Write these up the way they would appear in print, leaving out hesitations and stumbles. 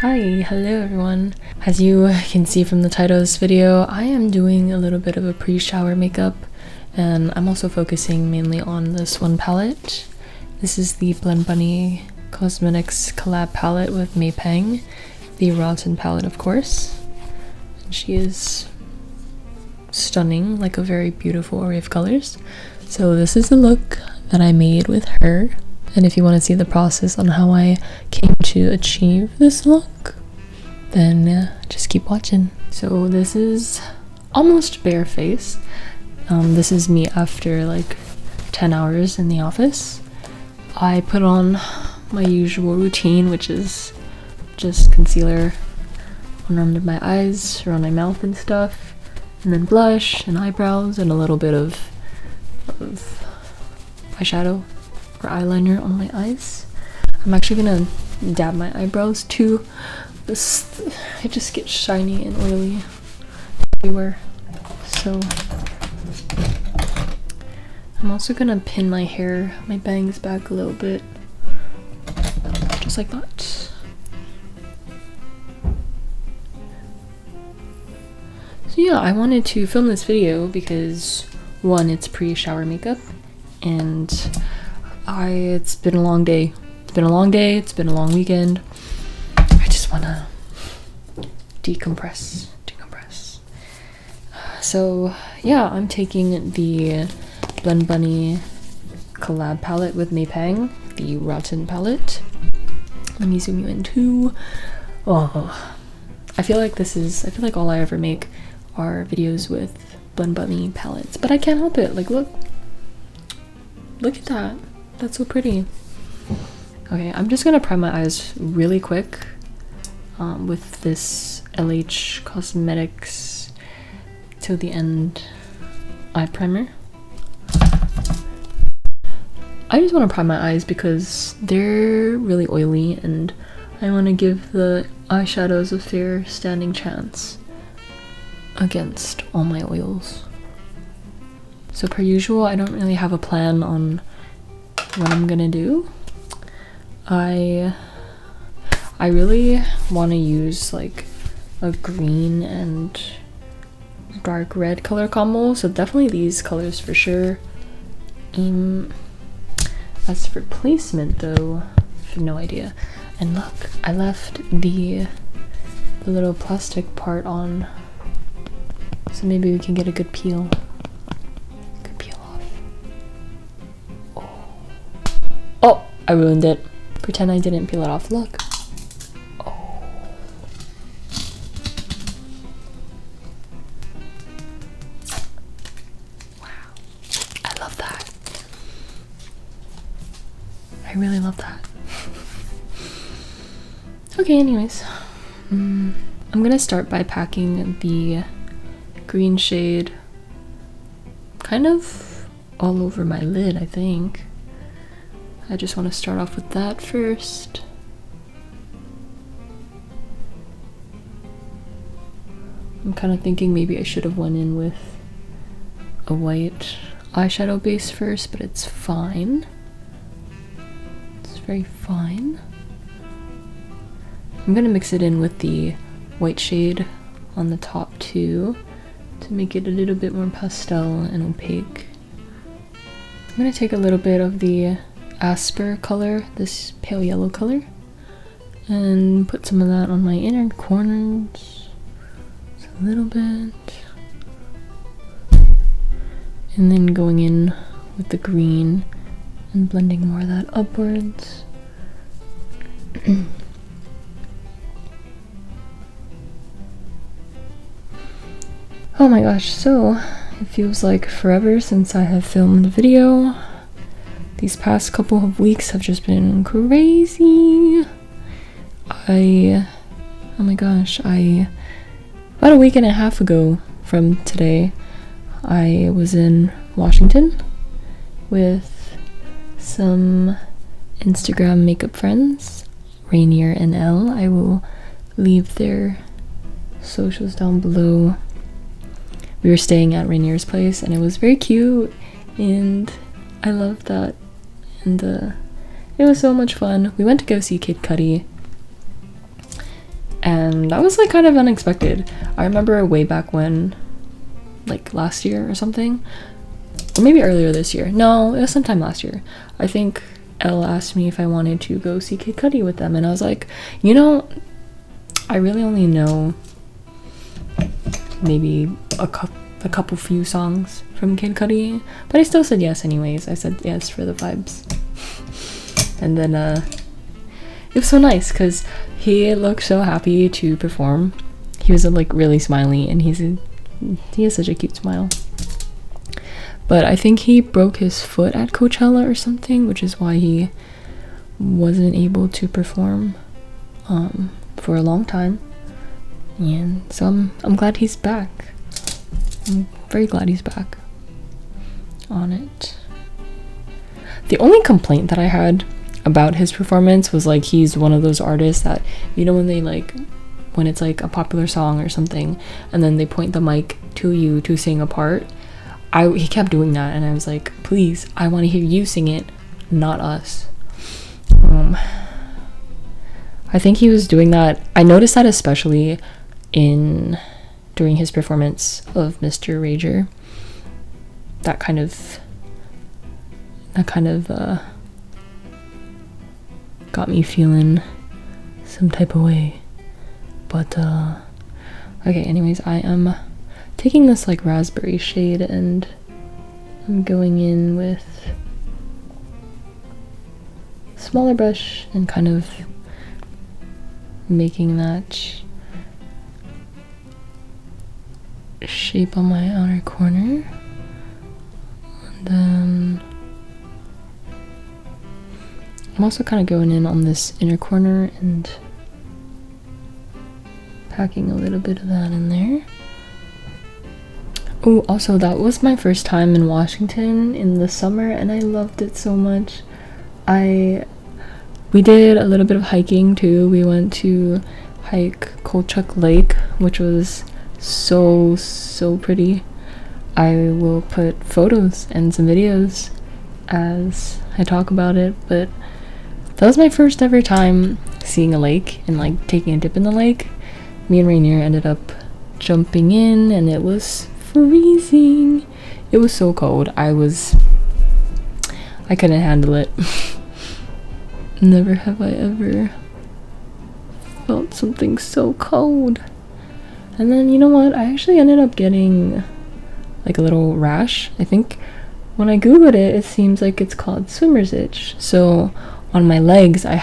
Hi, hello everyone. As you can see from the title of this video, I am doing a little bit of a pre-shower makeup, and I'm also focusing mainly on this one palette. This is the Blend Bunny Cosmetics collab palette with May Pang, the Rotten palette of course. And she is stunning, like a very beautiful array of colors. So this is the look that I made with her. And if you want to see the process on how I came to achieve this look, then just keep watching. So this is almost bare face. This is me after like 10 hours in the office. I put on my usual routine, which is just concealer under my eyes, around my mouth and stuff, and then blush and eyebrows and a little bit of eyeshadow or eyeliner on my eyes. I'm actually gonna dab my eyebrows too. It just gets shiny and oily everywhere. So I'm also gonna pin my hair, my bangs back a little bit, just like that. So yeah, I wanted to film this video because one, it's pre-shower makeup, and it's been a long day. It's been a long day, it's been a long weekend. I just wanna decompress. So yeah, I'm taking the Blend Bunny collab palette with May Pang, the Rotten palette. Let me zoom you in too. Oh, I feel like all I ever make are videos with Blend Bunny palettes, but I can't help it. Like, look at that. That's so pretty. Okay, I'm just gonna prime my eyes really quick with this LH Cosmetics Till the End eye primer. I just want to prime my eyes because they're really oily and I want to give the eyeshadows a fair standing chance against all my oils. So per usual, I don't really have a plan on what I'm gonna do. I really want to use like a green and dark red color combo, so definitely these colors for sure. As for placement though, I have no idea. And look, I left the little plastic part on, so maybe we can get a good peel. Oh, I ruined it. Pretend I didn't peel it off. Look. Oh. Wow. I love that. I really love that. Okay, anyways. I'm gonna start by packing the green shade kind of all over my lid, I think. I just want to start off with that first. I'm kind of thinking maybe I should have went in with a white eyeshadow base first, but it's fine. It's very fine. I'm gonna mix it in with the white shade on the top too to make it a little bit more pastel and opaque. I'm gonna take a little bit of the Asper color, this pale yellow color, and put some of that on my inner corners, just a little bit, and then going in with the green and blending more of that upwards. Oh my gosh, so it feels like forever since I have filmed a video. These past couple of weeks have just been crazy. Oh my gosh, about a week and a half ago from today, I was in Washington with some Instagram makeup friends, Rainier and Elle. I will leave their socials down below. We were staying at Rainier's place and it was very cute and I loved that. And it was so much fun. We went to go see Kid Cudi and that was like kind of unexpected. I remember way back when, like last year or something, or maybe earlier this year. No, it was sometime last year. I think Elle asked me if I wanted to go see Kid Cudi with them, and I was like, you know, I really only know maybe a couple few songs from Kid Cudi, but I still said yes anyways. I said yes for the vibes. And then it was so nice because he looked so happy to perform. He was like really smiley, and he has such a cute smile. But I think he broke his foot at Coachella or something, which is why he wasn't able to perform for a long time. And so I'm glad he's back. I'm very glad he's back on it. The only complaint that I had about his performance was like, he's one of those artists that, you know, when they like, when it's like a popular song or something and then they point the mic to you to sing a part, he kept doing that, and I was like, please, I want to hear you sing it, not us. I think he was doing that. I noticed that especially during his performance of Mr. Rager. That kind of got me feeling some type of way. But okay, anyways, I am taking this like raspberry shade, and I'm going in with a smaller brush and kind of making that shape on my outer corner. And then I'm also kind of going in on this inner corner and packing a little bit of that in there. Oh, also, that was my first time in Washington in the summer, and I loved it so much. We did a little bit of hiking too. We went to hike Kolchak Lake, which was so pretty. I will put photos and some videos as I talk about it, but that was my first ever time seeing a lake and like taking a dip in the lake. Me and Rainier ended up jumping in, and it was freezing. It was so cold. I couldn't handle it. Never have I ever felt something so cold. And then, you know what? I actually ended up getting like a little rash. I think when I googled it, it seems like it's called swimmer's itch. So on my legs, I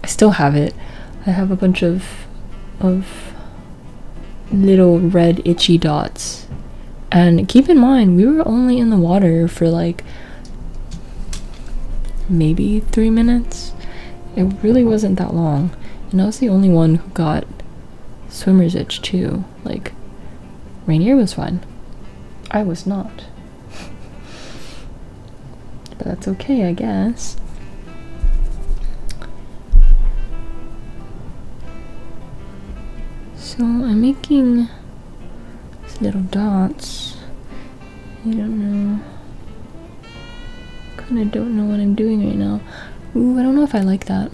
still have it. I have a bunch of little red itchy dots. And keep in mind, we were only in the water for like maybe 3 minutes. It really wasn't that long, and I was the only one who got swimmer's itch too. Like, Rainier was fine, I was not. But that's okay, I guess. So I'm making these little dots. I don't know. I don't know what I'm doing right now. Ooh, I don't know if I like that.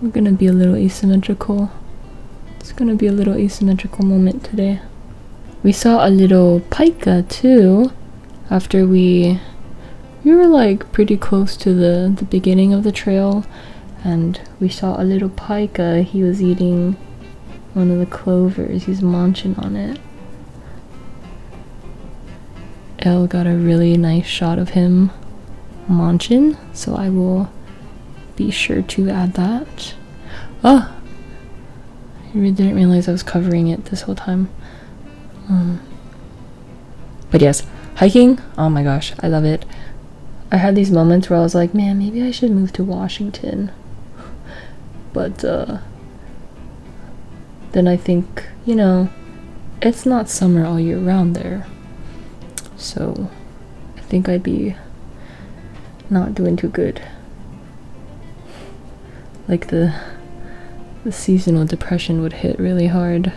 We're gonna be a little asymmetrical. It's gonna be a little asymmetrical moment today. We saw a little pika too. After we were like pretty close to the beginning of the trail, and we saw a little pika. He was eating one of the clovers. He's munching on it. Elle got a really nice shot of him munching, so I will be sure to add that. Oh, I really didn't realize I was covering it this whole time. But yes, hiking, oh my gosh, I love it. I had these moments where I was like, man, maybe I should move to Washington. But then I think, you know, it's not summer all year round there. So I think I'd be not doing too good. Like the seasonal depression would hit really hard.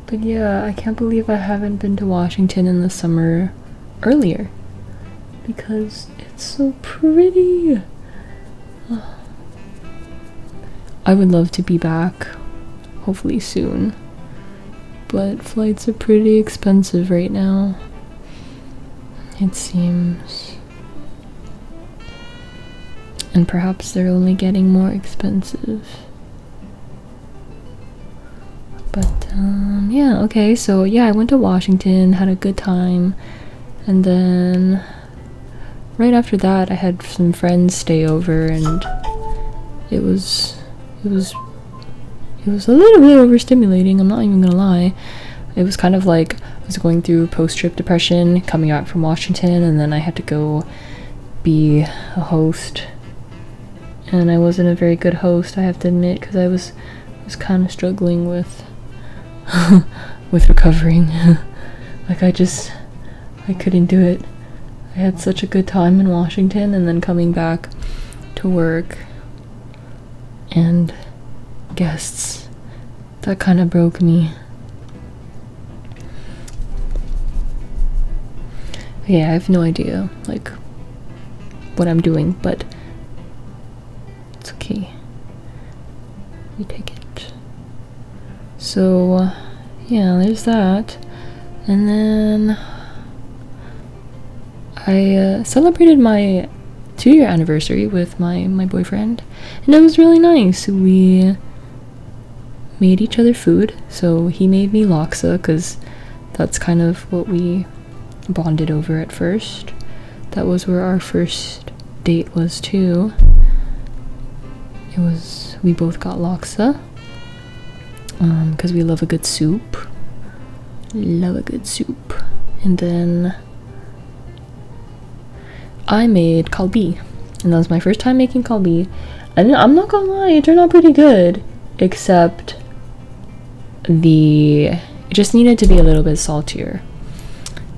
But yeah, I can't believe I haven't been to Washington in the summer earlier, because it's so pretty. Oh, I would love to be back, hopefully soon, but flights are pretty expensive right now, it seems. And perhaps they're only getting more expensive. But yeah, okay, so yeah, I went to Washington, had a good time, and then right after that I had some friends stay over, and it was a little bit overstimulating, I'm not even gonna lie. It was kind of like I was going through post-trip depression coming out from Washington, and then I had to go be a host, and I wasn't a very good host, I have to admit, because I was kind of struggling with with recovering. Like I couldn't do it. I had such a good time in Washington, and then coming back to work and guests, that kind of broke me. Yeah, I have no idea like what I'm doing, but it's okay. We take it. So yeah, there's that. And then I celebrated my 2-year anniversary with my boyfriend, and it was really nice. We made each other food, so he made me laksa because that's kind of what we bonded over at first. That was where our first date was too. We both got laksa because we love a good soup. And then I made kalbi, and that was my first time making kalbi, and I'm not gonna lie, it turned out pretty good, except it just needed to be a little bit saltier.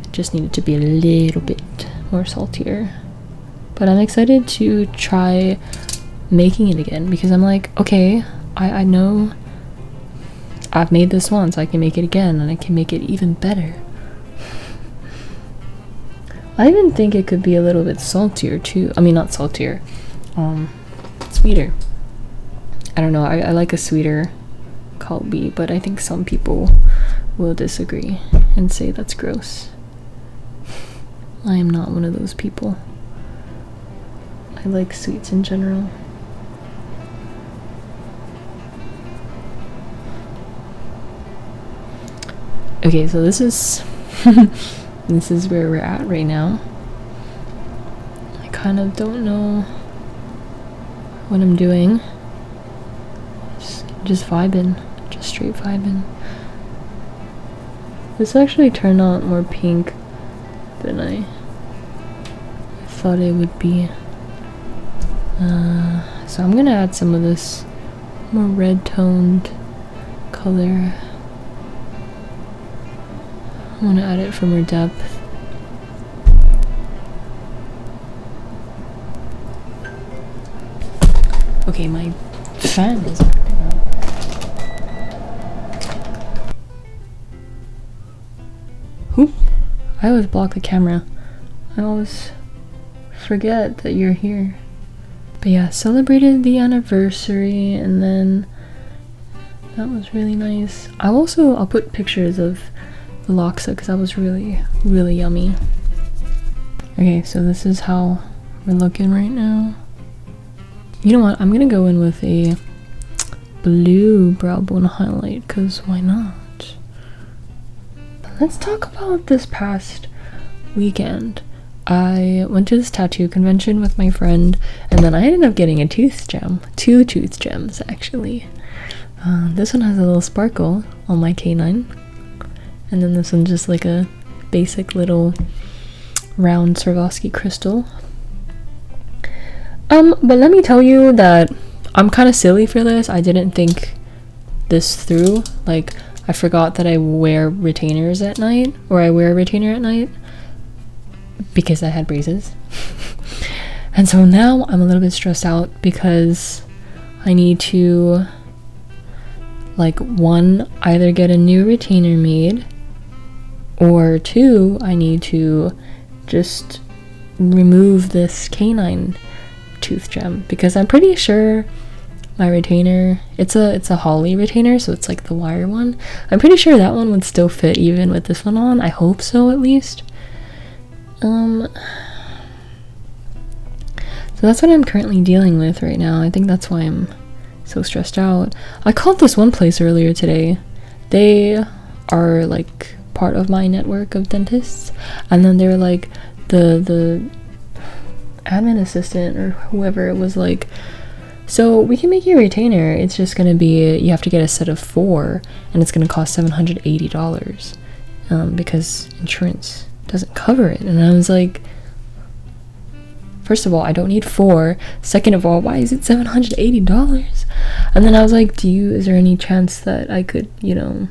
It just needed to be a little bit more saltier. But I'm excited to try making it again, because I'm like, okay, I know I've made this once, I can make it again, and I can make it even better. I even think it could be a little bit saltier too. I mean, not saltier, sweeter. I don't know, I like a sweeter kalbi, but I think some people will disagree and say that's gross. I am not one of those people. I like sweets in general. Okay, so this is this is where we're at right now. I kind of don't know what I'm doing. Just vibing, just straight vibing. This actually turned out more pink than I thought it would be. So I'm gonna add some of this more red toned color. I want to add it for more depth. Okay, my fan is acting up. Oop! I always block the camera. I always forget that you're here. But yeah, celebrated the anniversary, and then that was really nice. I'll put pictures of the laksa because that was really yummy. Okay, so this is how we're looking right now. You know what, I'm gonna go in with a blue brow bone highlight because why not? But let's talk about this past weekend. I went to this tattoo convention with my friend, and then I ended up getting a tooth gem. 2 tooth gems actually. This one has a little sparkle on my canine, and then this one's just like a basic little round Swarovski crystal. But let me tell you that I'm kind of silly for this. I didn't think this through. Like, I forgot that I wear retainers at night, or I wear a retainer at night, because I had braces. And so now I'm a little bit stressed out because I need to, like, 1, either get a new retainer made, or 2, I need to just remove this canine tooth gem, because I'm pretty sure my retainer. It's a holly retainer, so it's like the wire one. I'm pretty sure that one would still fit even with this one on. I hope so, at least. So that's what I'm currently dealing with right now. I think that's why I'm so stressed out. I called this one place earlier today. They are like part of my network of dentists, and then they were like, the admin assistant or whoever was like, so we can make you a retainer, it's just gonna be, you have to get a set of 4 and it's gonna cost $780 because insurance doesn't cover it. And I was like, first of all, I don't need 4. Second of all, why is it $780? And then I was like, is there any chance that I could, you know,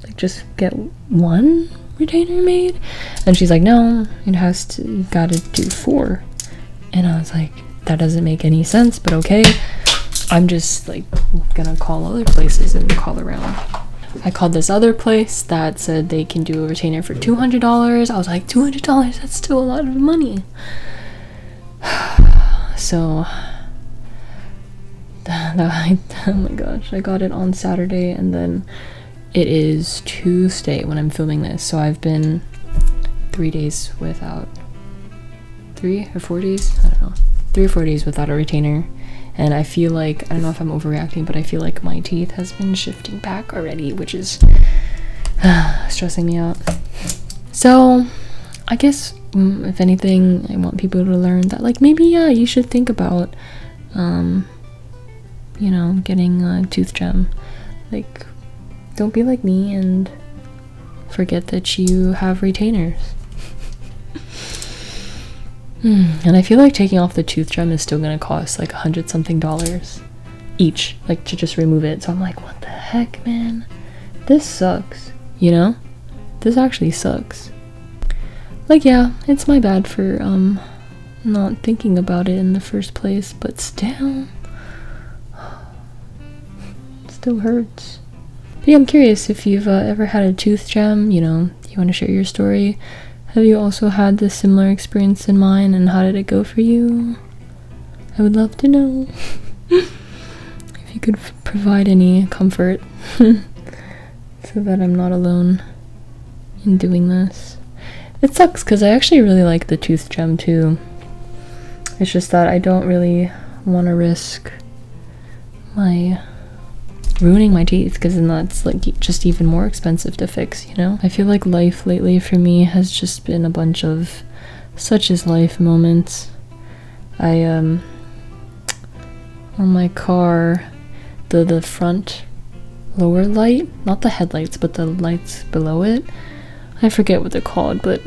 like just get 1 retainer made? And she's like, no, you gotta do 4. And I was like, that doesn't make any sense, but okay. I'm just like gonna call other places and call around. I called this other place that said they can do a retainer for $200. I was like, $200? That's still a lot of money. So oh my gosh, I got it on Saturday, and then it is Tuesday when I'm filming this, so I've been 3 days without, 3 or 4 days, I don't know, 3 or 4 days without a retainer. And I feel like, I don't know if I'm overreacting, but I feel like my teeth has been shifting back already, which is stressing me out. So I guess if anything, I want people to learn that, like, maybe, yeah, you should think about you know, getting a tooth gem. Like, don't be like me and forget that you have retainers. And I feel like taking off the tooth gem is still gonna cost like $100-something each, like, to just remove it. So I'm like, what the heck, man? This sucks, you know? This actually sucks. Like, yeah, it's my bad for not thinking about it in the first place, but still, it still hurts. But yeah, I'm curious if you've ever had a tooth gem, you know, you want to share your story. Have you also had this similar experience in mine, and how did it go for you? I would love to know. If you could provide any comfort so that I'm not alone in doing this. It sucks because I actually really like the tooth gem too. It's just that I don't really want to risk ruining my teeth, because then that's like just even more expensive to fix, you know? I feel like life lately for me has just been a bunch of such is life moments. On my car, the front lower light, not the headlights, but the lights below it, I forget what they're called, but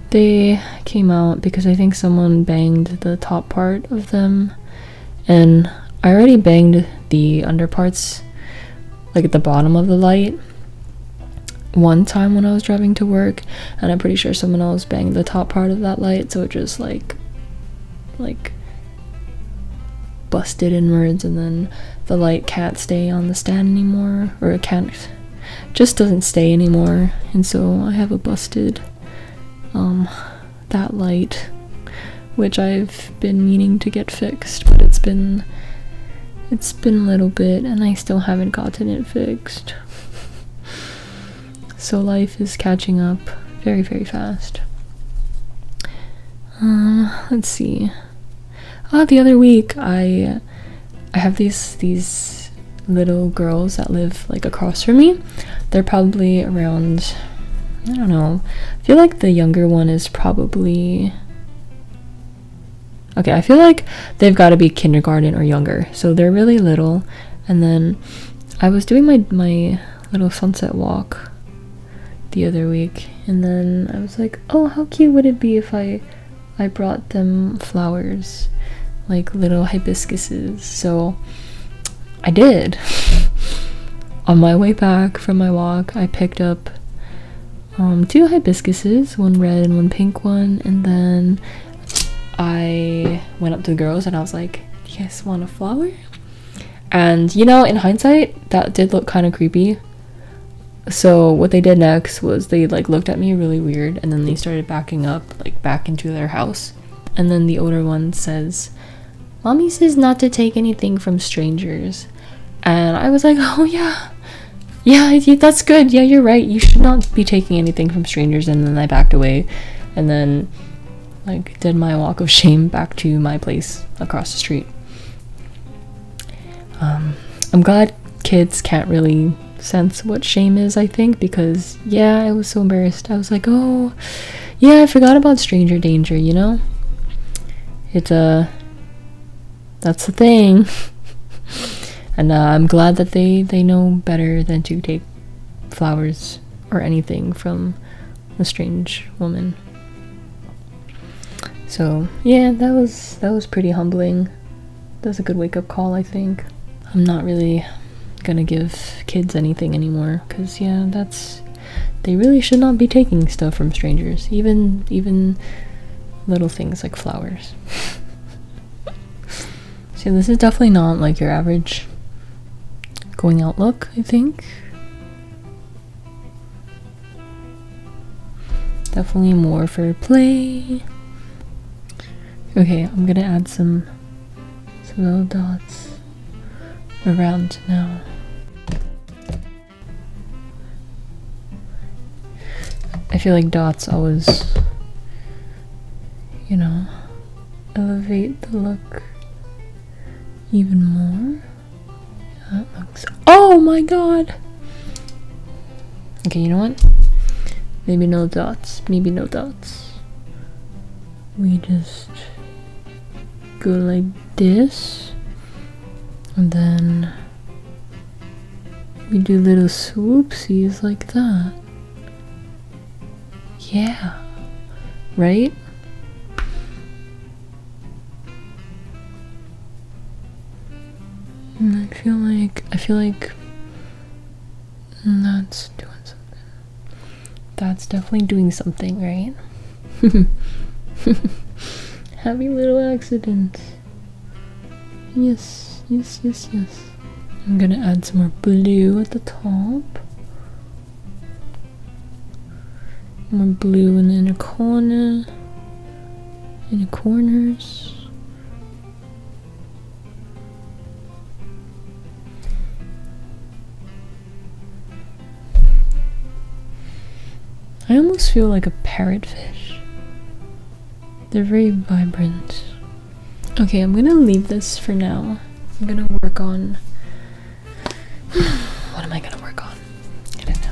they came out because I think someone banged the top part of them, and I already banged the underparts, like at the bottom of the light, one time when I was driving to work, and I'm pretty sure someone else banged the top part of that light, so it just like busted inwards, and then the light can't stay on the stand anymore, or it just doesn't stay anymore, and so I have a busted that light, which I've been meaning to get fixed, but it's been a little bit and I still haven't gotten it fixed. So life is catching up very, very fast. Let's see. The other week I have these little girls that live like across from me. They're probably around, I don't know, I feel like the younger one is probably, okay, I feel like they've got to be kindergarten or younger, so they're really little. And then I was doing my little sunset walk the other week, and then I was like, oh, how cute would it be if I brought them flowers, like little hibiscuses. So I did. On my way back from my walk, I picked up 2 hibiscuses, one red and one pink one, and then I went up to the girls and I was like, do you guys want a flower? And you know, in hindsight, that did look kind of creepy. So what they did next was they like looked at me really weird, and then they started backing up, like back into their house. And then the older one says, Mommy says not to take anything from strangers. And I was like, oh yeah, that's good. Yeah, you're right. You should not be taking anything from strangers. And then I backed away and then like did my walk of shame back to my place across the street. I'm glad kids can't really sense what shame is, I think, because yeah, I was so embarrassed. I was like, oh yeah, I forgot about stranger danger, you know? It's that's the thing. And I'm glad that they know better than to take flowers or anything from a strange woman. So yeah, that was pretty humbling. That's a good wake-up call, I think. I'm not really gonna give kids anything anymore, because yeah, they really should not be taking stuff from strangers, even little things like flowers. So this is definitely not like your average going out look, I think. Definitely more for play. Okay, I'm gonna add some little dots around now. I feel like dots always, you know, elevate the look even more. That looks, oh my god! Okay, you know what? Maybe no dots. Maybe no dots. We just go like this. And then we do little swoopsies like that. Yeah. Right? And I feel like that's doing something. That's definitely doing something, right? Happy little accident. Yes. I'm gonna add some more blue at the top. More blue in the inner corner. In the corners. I almost feel like a parrotfish. They're very vibrant. Okay, I'm gonna leave this for now. I'm gonna work on... What am I gonna work on? I don't know.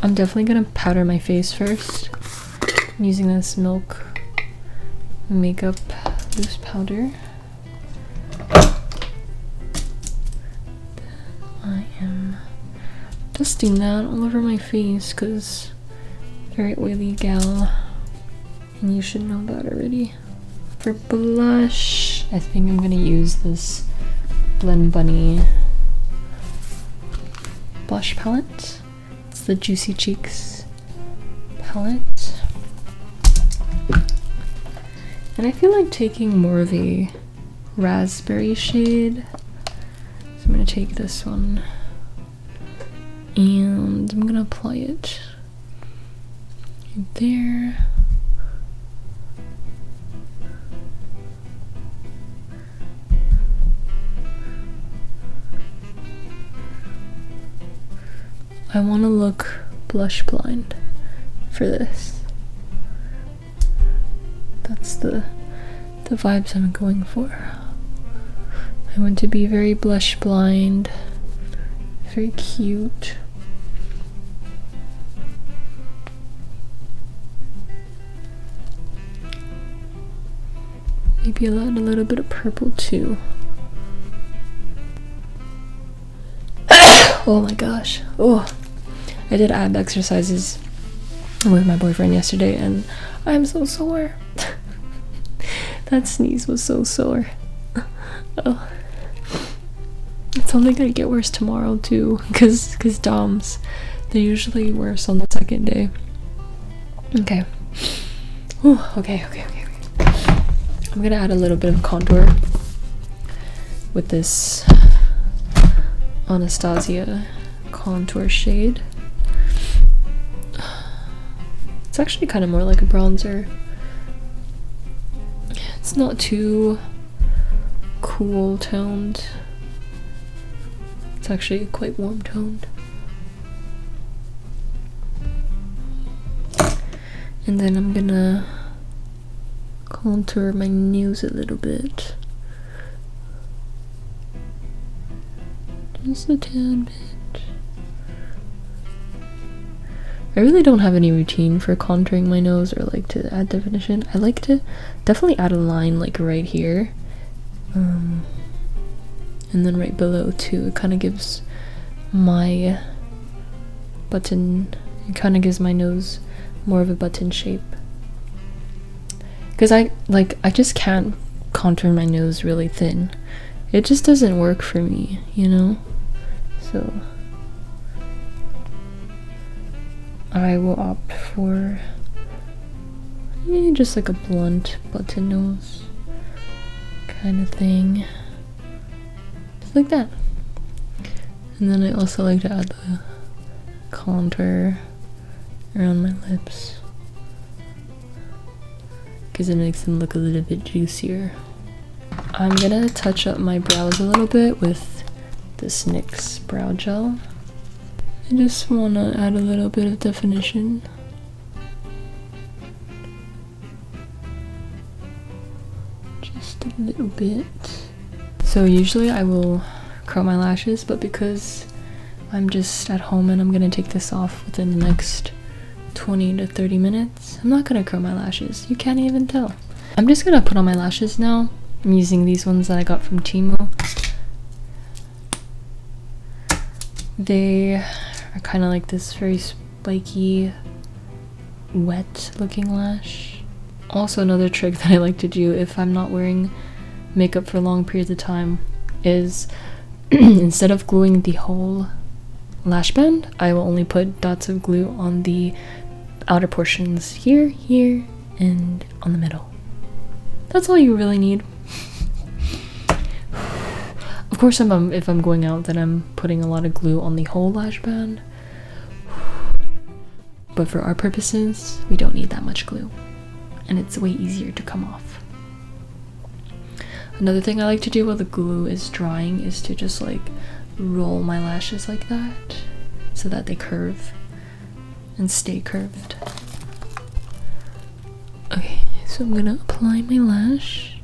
I'm definitely gonna powder my face first. I'm using this Milk Makeup Loose Powder. I am dusting that all over my face because very oily gal, and you should know that already. For blush, I think I'm gonna use this Blend Bunny blush palette. It's the Juicy Cheeks palette. And I feel like taking more of a raspberry shade. So I'm gonna take this one and I'm gonna apply it right there. I want to look blush blind for this. That's the vibes I'm going for. I want to be very blush blind, very cute. Maybe I'll add a little bit of purple too. Oh my gosh. Oh, I did ab exercises with my boyfriend yesterday and I'm so sore. That sneeze was so sore. Oh. It's only gonna get worse tomorrow too, cause DOMs, they're usually worse on the second day. Okay. Ooh, okay. I'm gonna add a little bit of contour with this Anastasia contour shade. It's actually kind of more like a bronzer, It's not too cool toned. It's actually quite warm toned. And then I'm gonna contour my nose a little bit. Just a tad bit. I really don't have any routine for contouring my nose or like to add definition. I like to definitely add a line like right here. And then right below too. It kind of gives my button, it kind of gives my nose more of a button shape. Because I just can't contour my nose really thin. It just doesn't work for me, you know? So I will opt for just like a blunt button nose kind of thing. Just like that. And then I also like to add the contour around my lips because it makes them look a little bit juicier. I'm gonna touch up my brows a little bit with this NYX brow gel. I just want to add a little bit of definition. Just a little bit. So usually I will curl my lashes, but because I'm just at home and I'm gonna take this off within the next 20 to 30 minutes, I'm not gonna curl my lashes. You can't even tell. I'm just gonna put on my lashes now. I'm using these ones that I got from Temu. They are kind of like this very spiky, wet looking lash. Also, another trick that I like to do if I'm not wearing makeup for long periods of time is instead of gluing the whole lash band, I will only put dots of glue on the outer portions here, here, and on the middle. That's all you really need. Of course, if I'm going out, then I'm putting a lot of glue on the whole lash band. But for our purposes, we don't need that much glue. And it's way easier to come off. Another thing I like to do while the glue is drying is to just like roll my lashes like that so that they curve and stay curved. Okay, so I'm gonna apply my lash.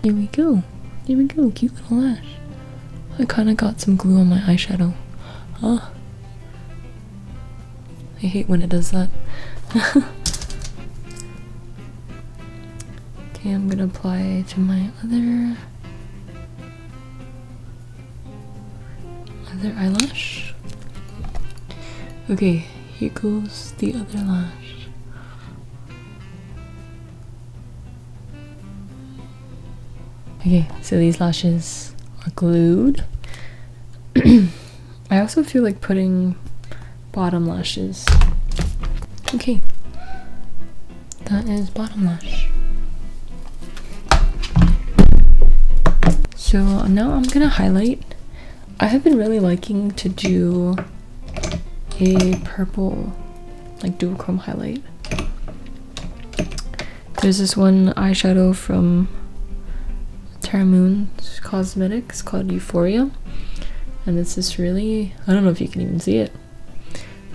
Here we go. Here we go, cute little lash. I kind of got some glue on my eyeshadow. Huh? I hate when it does that. Okay, I'm gonna apply it to my other eyelash. Okay, here goes the other lash. Okay, so these lashes are glued. I also feel like putting bottom lashes. Okay, that is bottom lash. So now I'm gonna highlight. I have been really liking to do a purple, like duochrome highlight. There's this one eyeshadow from Terra Cosmetics called Euphoria, and it's this really, I don't know if you can even see it,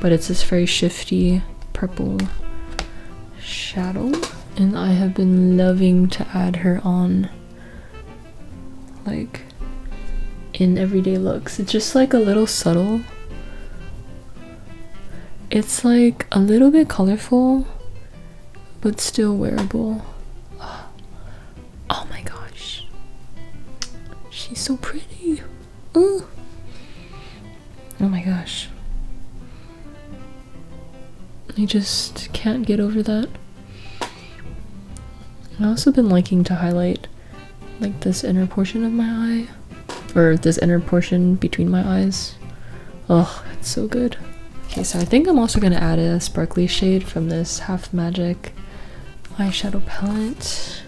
but it's this very shifty purple shadow, and I have been loving to add her on like in everyday looks. It's just like a little subtle. It's like a little bit colorful but still wearable. Oh my gosh, she's so pretty. Ooh. Oh my gosh, I just can't get over that. I've also been liking to highlight like this inner portion of my eye, or this inner portion between my eyes. Oh, it's so good. Okay, so I think I'm also gonna add a sparkly shade from this Half Magic eyeshadow palette.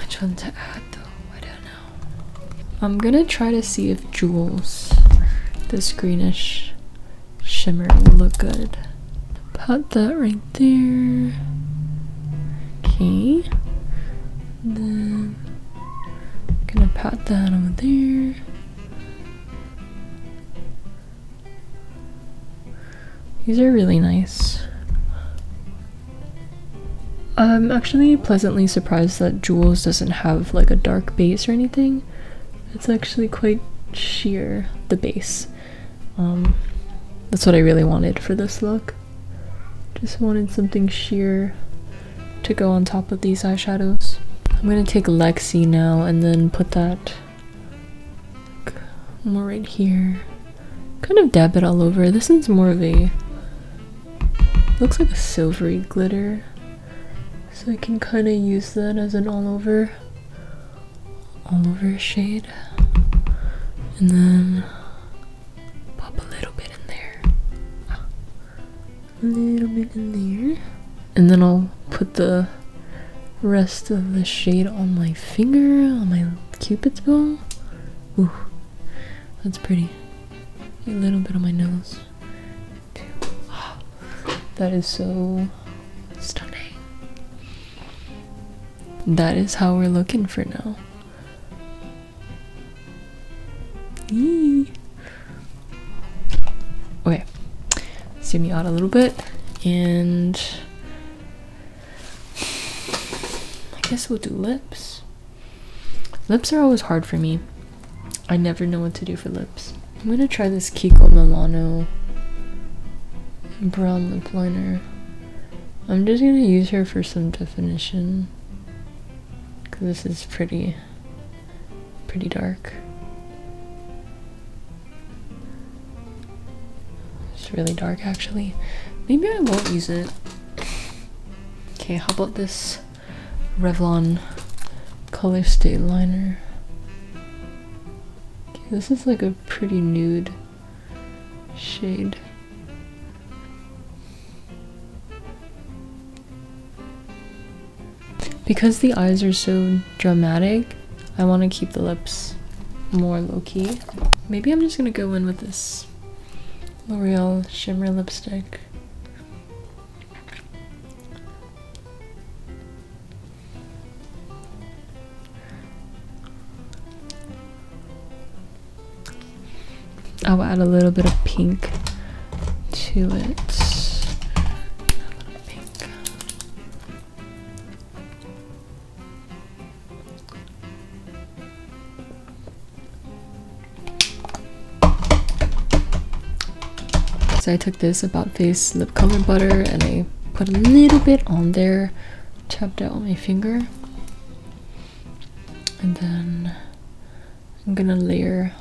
Which one to add though? I don't know. I'm gonna try to see if Jules, this greenish shimmer will look good. Pat that right there. Okay. Then I'm gonna pat that over there. These are really nice. I'm actually pleasantly surprised that Jules doesn't have like a dark base or anything. It's actually quite sheer, the base. That's what I really wanted for this look. Just wanted something sheer to go on top of these eyeshadows. I'm gonna take Lexi now and then put that more right here. Kind of dab it all over. This is more of a, looks like a silvery glitter. So I can kind of use that as an all over shade. And then pop a little bit in there. A little bit in there. And then I'll put the rest of the shade on my finger, on my cupid's bow. Ooh, that's pretty. A little bit on my nose. That is so stunning. That is how we're looking for now. Eee. Okay, zoom you out a little bit, and I guess we'll do lips. Lips are always hard for me. I never know what to do for lips. I'm gonna try this Kiko Milano brown lip liner. I'm just gonna use her for some definition. This is pretty dark. It's really dark actually. Maybe I won't use it. Okay, how about this Revlon colorstay liner? Okay, this is like a pretty nude shade. Because the eyes are so dramatic, I want to keep the lips more low-key. Maybe I'm just gonna go in with this L'Oreal shimmer lipstick. I'll add a little bit of pink to it. So I took this About Face lip color butter and I put a little bit on there, tapped out on my finger, and then I'm gonna layer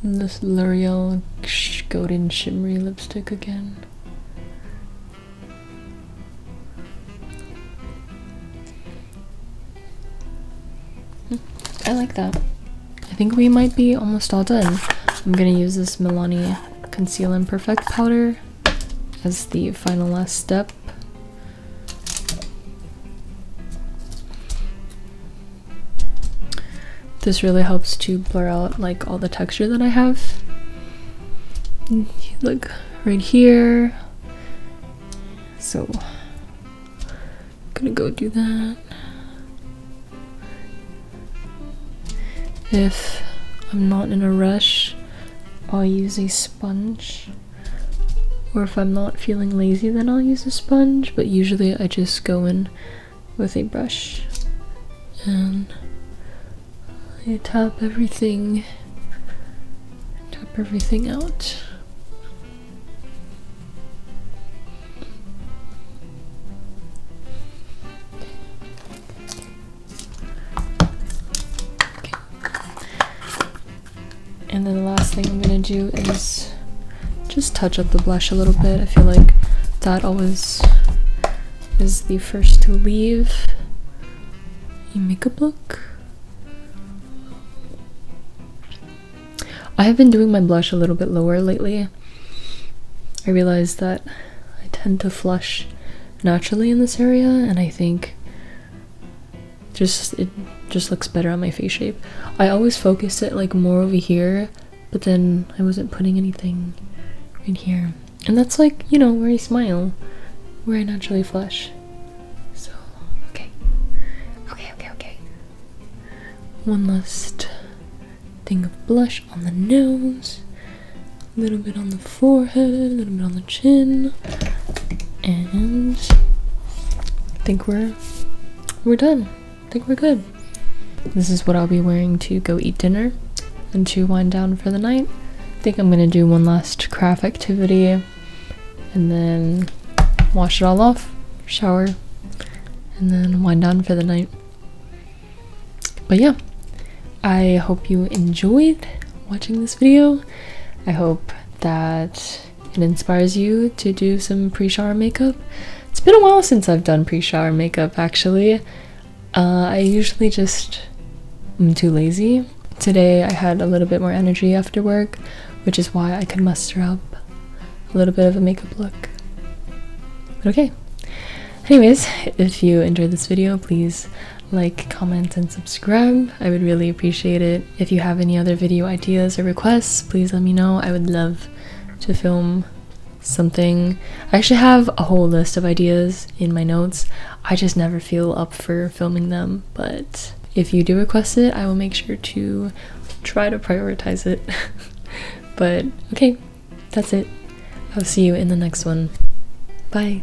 this L'Oreal golden shimmery lipstick again. I like that. I think we might be almost all done. I'm gonna use this Milani Conceal and Perfect powder as the final last step. This really helps to blur out like all the texture that I have. Look right here. So I'm gonna go do that. If I'm not in a rush, I'll use a sponge, or if I'm not feeling lazy, then I'll use a sponge, but usually I just go in with a brush and I tap everything out. And then the last thing I'm gonna do is just touch up the blush a little bit. I feel like that always is the first to leave a makeup look. I have been doing my blush a little bit lower lately. I realized that I tend to flush naturally in this area, and I think it just looks better on my face shape. I always focus it like more over here, but then I wasn't putting anything right here. And that's like, you know, where I smile, where I naturally flush. So, okay. One last thing of blush on the nose, a little bit on the forehead, a little bit on the chin, and I think we're done. I think we're good. This is what I'll be wearing to go eat dinner and to wind down for the night. I think I'm gonna do one last craft activity and then wash it all off, shower, and then wind down for the night. But yeah, I hope you enjoyed watching this video. I hope that it inspires you to do some pre-shower makeup. It's been a while since I've done pre-shower makeup, actually. I usually just am too lazy. Today I had a little bit more energy after work, which is why I could muster up a little bit of a makeup look. But okay. Anyways, if you enjoyed this video, please like, comment, and subscribe. I would really appreciate it. If you have any other video ideas or requests, please let me know. I would love to film something. I actually have a whole list of ideas in my notes. I just never feel up for filming them, but if you do request it, I will make sure to try to prioritize it. But okay, that's it. I'll see you in the next one. Bye.